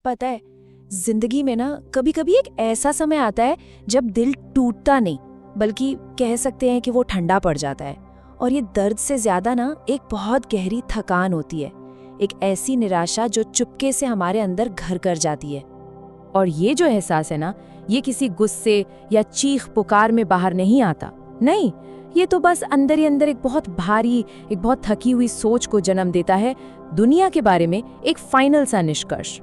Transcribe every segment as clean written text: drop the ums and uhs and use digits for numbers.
पता है, जिंदगी में ना कभी कभी एक ऐसा समय आता है जब दिल टूटता नहीं, बल्कि कह सकते हैं कि वो ठंडा पड़ जाता है। और ये दर्द से ज्यादा ना एक बहुत गहरी थकान होती है, एक ऐसी निराशा जो चुपके से हमारे अंदर घर कर जाती है। और ये जो एहसास है ना, ये किसी गुस्से या चीख पुकार में बाहर नहीं आता। नहीं, ये तो बस अंदर ही अंदर एक बहुत भारी, एक बहुत थकी हुई सोच को जन्म देता है, दुनिया के बारे में एक फाइनल सा निष्कर्ष।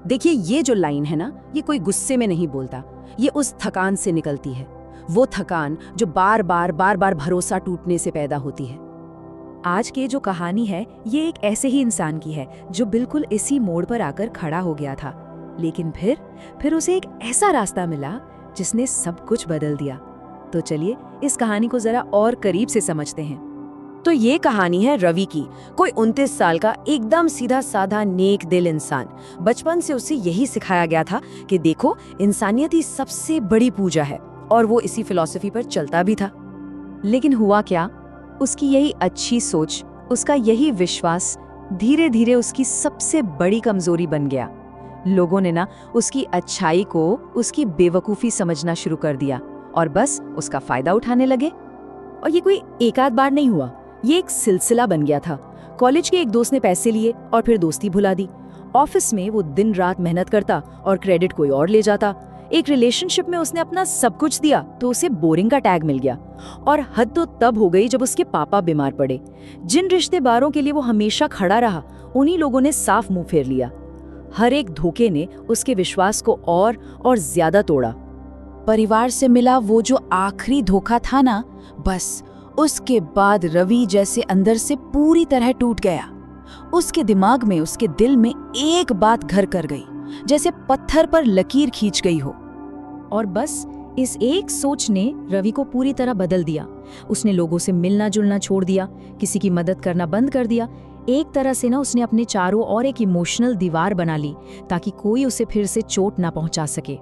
देखिए, ये जो लाइन है ना, ये कोई गुस्से में नहीं बोलता, ये उस थकान से निकलती है। वो थकान जो बार बार भरोसा टूटने से पैदा होती है। आज की जो कहानी है, ये एक ऐसे ही इंसान की है जो बिल्कुल इसी मोड़ पर आकर खड़ा हो गया था, लेकिन फिर उसे एक ऐसा रास्ता मिला जिसने सब कुछ बदल दिया। तो चलिए इस कहानी को जरा और करीब से समझते हैं। तो ये कहानी है रवि की। कोई 29 साल का एकदम सीधा साधा नेक दिल इंसान। बचपन से उसे यही सिखाया गया था कि देखो, इंसानियत ही सबसे बड़ी पूजा है, और वो इसी फिलॉसफी पर चलता भी था। लेकिन हुआ क्या, उसकी यही अच्छी सोच, उसका यही विश्वास धीरे धीरे उसकी सबसे बड़ी कमजोरी बन गया। लोगों ने ना उसकी अच्छाई को उसकी बेवकूफ़ी समझना शुरू कर दिया और बस उसका फायदा उठाने लगे। और ये कोई एक आध बार नहीं हुआ, ये एक सिलसिला बन गया था। कॉलेज के एक दोस्त ने पैसे लिए और फिर दोस्ती भुला दी। ऑफिस में वो दिन रात मेहनत करता और क्रेडिट कोई और ले जाता। एक रिलेशनशिप में उसने अपना सब कुछ दिया तो उसे बोरिंग का टैग मिल गया। और हद तो तब हो गई जब उसके पापा बीमार पड़े। जिन रिश्तेदारों के लिए वो हमेशा खड़ा रहा, उन्हीं लोगों ने साफ मुंह फेर लिया। हर एक धोखे ने उसके विश्वास को और ज्यादा तोड़ा। परिवार से मिला वो जो आखिरी धोखा था ना, बस उसके बाद रवि जैसे अंदर से पूरी तरह टूट गया। उसके दिमाग में, उसके दिल में एक बात घर कर गई, जैसे पत्थर पर लकीर खींच गई हो। और बस इस एक सोच ने रवि को पूरी तरह बदल दिया। उसने लोगों से मिलना जुलना छोड़ दिया, किसी की मदद करना बंद कर दिया। एक तरह से ना उसने अपने चारों ओर एक इमोशनल दीवार बना ली ताकि कोई उसे फिर से चोट ना पहुंचा सके।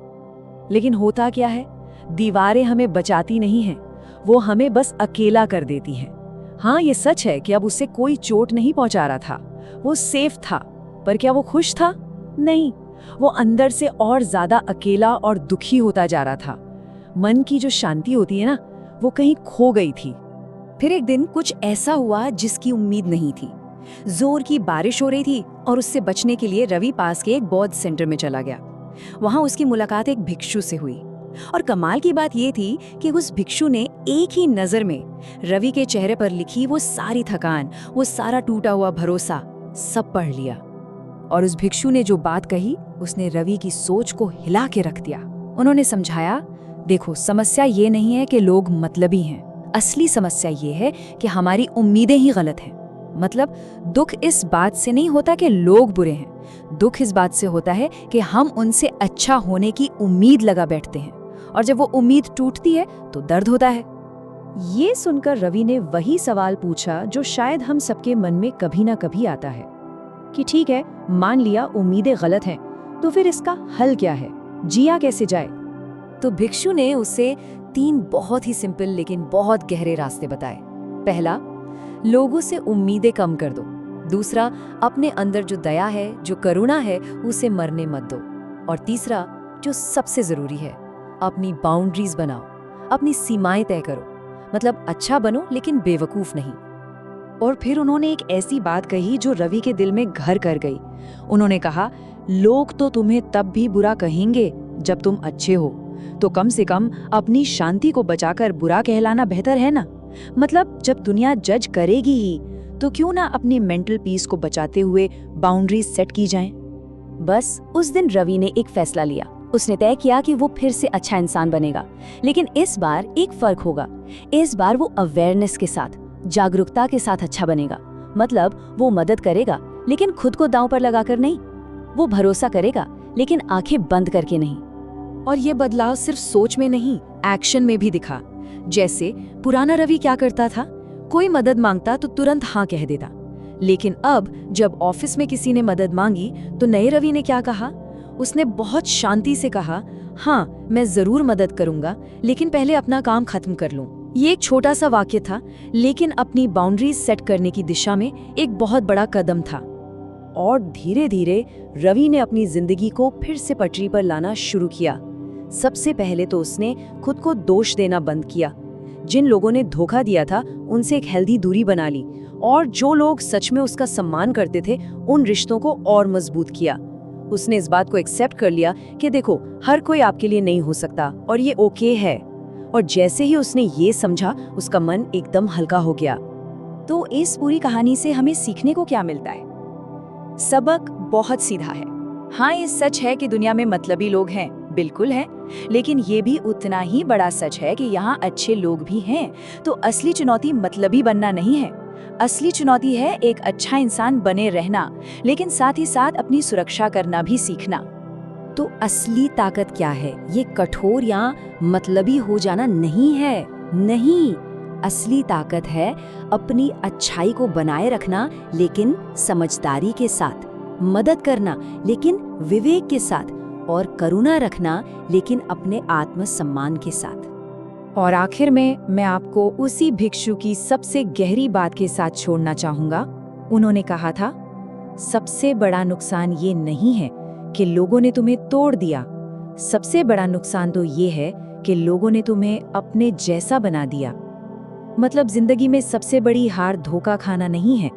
लेकिन होता क्या है, दीवारें हमें बचाती नहीं हैं, वो हमें बस अकेला कर देती हैं। हाँ, ये सच है कि अब उसे कोई चोट नहीं पहुंचा रहा था, वो सेफ था। पर क्या वो खुश था? नहीं, वो अंदर से और ज्यादा अकेला और दुखी होता जा रहा था। मन की जो शांति होती है ना, वो कहीं खो गई थी। फिर एक दिन कुछ ऐसा हुआ जिसकी उम्मीद नहीं थी। जोर की बारिश हो रही थी और उससे बचने के लिए रवि पास के एक बौद्ध सेंटर में चला गया। वहां उसकी मुलाकात एक भिक्षु से हुई। और कमाल की बात यह थी कि उस भिक्षु ने एक ही नजर में रवि के चेहरे पर लिखी वो सारी थकान, वो सारा टूटा हुआ भरोसा सब पढ़ लिया। और उस भिक्षु ने जो बात कही, उसने रवि की सोच को हिला के रख दिया। उन्होंने समझाया, देखो, समस्या ये नहीं है कि लोग मतलबी हैं, असली समस्या ये है कि हमारी उम्मीदें ही गलत हैं। मतलब दुख इस बात से नहीं होता कि लोग बुरे हैं, दुख इस बात से होता है कि हम उनसे अच्छा होने की उम्मीद लगा बैठते हैं, और जब वो उम्मीद टूटती है तो दर्द होता है। ये सुनकर रवि ने वही सवाल पूछा जो शायद हम सबके मन में कभी ना कभी आता है कि ठीक है, मान लिया उम्मीदें गलत हैं, तो फिर इसका हल क्या है, जिया कैसे जाए? तो भिक्षु ने उसे 3 बहुत ही सिंपल लेकिन बहुत गहरे रास्ते बताए। पहला, लोगों से उम्मीदें कम कर दो। दूसरा, अपने अंदर जो दया है, जो करुणा है, उसे मरने मत दो। और तीसरा, जो सबसे जरूरी है, अपनी बाउंड्रीज बनाओ, अपनी सीमाएं तय करो। मतलब अच्छा बनो लेकिन बेवकूफ नहीं। और फिर उन्होंने एक ऐसी बात कही जो रवि के दिल में घर कर गई। उन्होंने कहा, लोग तो तुम्हें तब भी बुरा कहेंगे जब तुम अच्छे हो, तो कम से कम अपनी शांति को बचाकर बुरा कहलाना बेहतर है ना। मतलब जब दुनिया जज करेगी ही, तो क्यों ना अपनी मेंटल पीस को बचाते हुए बाउंड्रीज सेट की जाएं। बस उस दिन रवि ने एक फैसला लिया। उसने तय किया कि वो फिर से अच्छा इंसान बनेगा, लेकिन इस बार एक फर्क होगा। इस बार वो अवेयरनेस के साथ, जागरूकता के साथ अच्छा बनेगा। मतलब वो मदद करेगा लेकिन खुद को दांव पर लगाकर नहीं, वो भरोसा करेगा लेकिन आंखें बंद करके नहीं। और ये बदलाव सिर्फ सोच में नहीं, एक्शन में भी दिखा। जैसे पुराना रवि क्या करता था, कोई मदद मांगता तो तुरंत हाँ कह देता, लेकिन अब जब ऑफिस में किसी ने मदद मांगी तो नए रवि ने क्या कहा, उसने बहुत शांति से कहा, हाँ मैं जरूर मदद करूंगा, लेकिन पहले अपना काम खत्म कर लूं। ये एक छोटा सा वाक्य था, लेकिन अपनी बाउंड्रीज सेट करने की दिशा में एक बहुत बड़ा कदम था। और धीरे धीरे रवि ने अपनी जिंदगी को फिर से पटरी पर लाना शुरू किया। सबसे पहले तो उसने खुद को दोष देना बंद किया। जिन लोगों ने धोखा दिया था उनसे एक हेल्दी दूरी बना ली, और जो लोग सच में उसका सम्मान करते थे उन रिश्तों को और मजबूत किया। उसने इस बात को एक्सेप्ट कर लिया कि देखो, हर कोई आपके लिए नहीं हो सकता और ये ओके है। और जैसे ही उसने ये समझा, उसका मन एकदम हल्का हो गया। तो इस पूरी कहानी से हमें सीखने को क्या मिलता है? सबक बहुत सीधा है। हाँ, ये सच है कि दुनिया में मतलबी लोग हैं, बिल्कुल है, लेकिन ये भी उतना ही बड़ा सच है कि यहाँ अच्छे लोग भी हैं। तो असली चुनौती मतलबी बनना नहीं है, असली चुनौती है एक अच्छा इंसान बने रहना, लेकिन साथ ही साथ अपनी सुरक्षा करना भी सीखना। तो असली ताकत क्या है? ये कठोर या मतलबी हो जाना नहीं है, नहीं। असली ताकत है अपनी अच्छाई को बनाए रखना, लेकिन समझदारी के साथ, मदद करना लेकिन विवेक के साथ, और करुणा रखना लेकिन अपने आत्मसम्मान के साथ। और आखिर में मैं आपको उसी भिक्षु की सबसे गहरी बात के साथ छोड़ना चाहूंगा। उन्होंने कहा था, सबसे बड़ा नुकसान ये नहीं है कि लोगों ने तुम्हें तोड़ दिया, सबसे बड़ा नुकसान तो ये है कि लोगों ने तुम्हें अपने जैसा बना दिया। मतलब जिंदगी में सबसे बड़ी हार धोखा खाना नहीं है,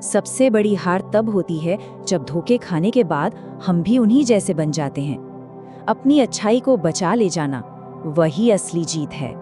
सबसे बड़ी हार तब होती है जब धोखे खाने के बाद हम भी उन्हीं जैसे बन जाते हैं। अपनी अच्छाई को बचा ले जाना, वही असली जीत है।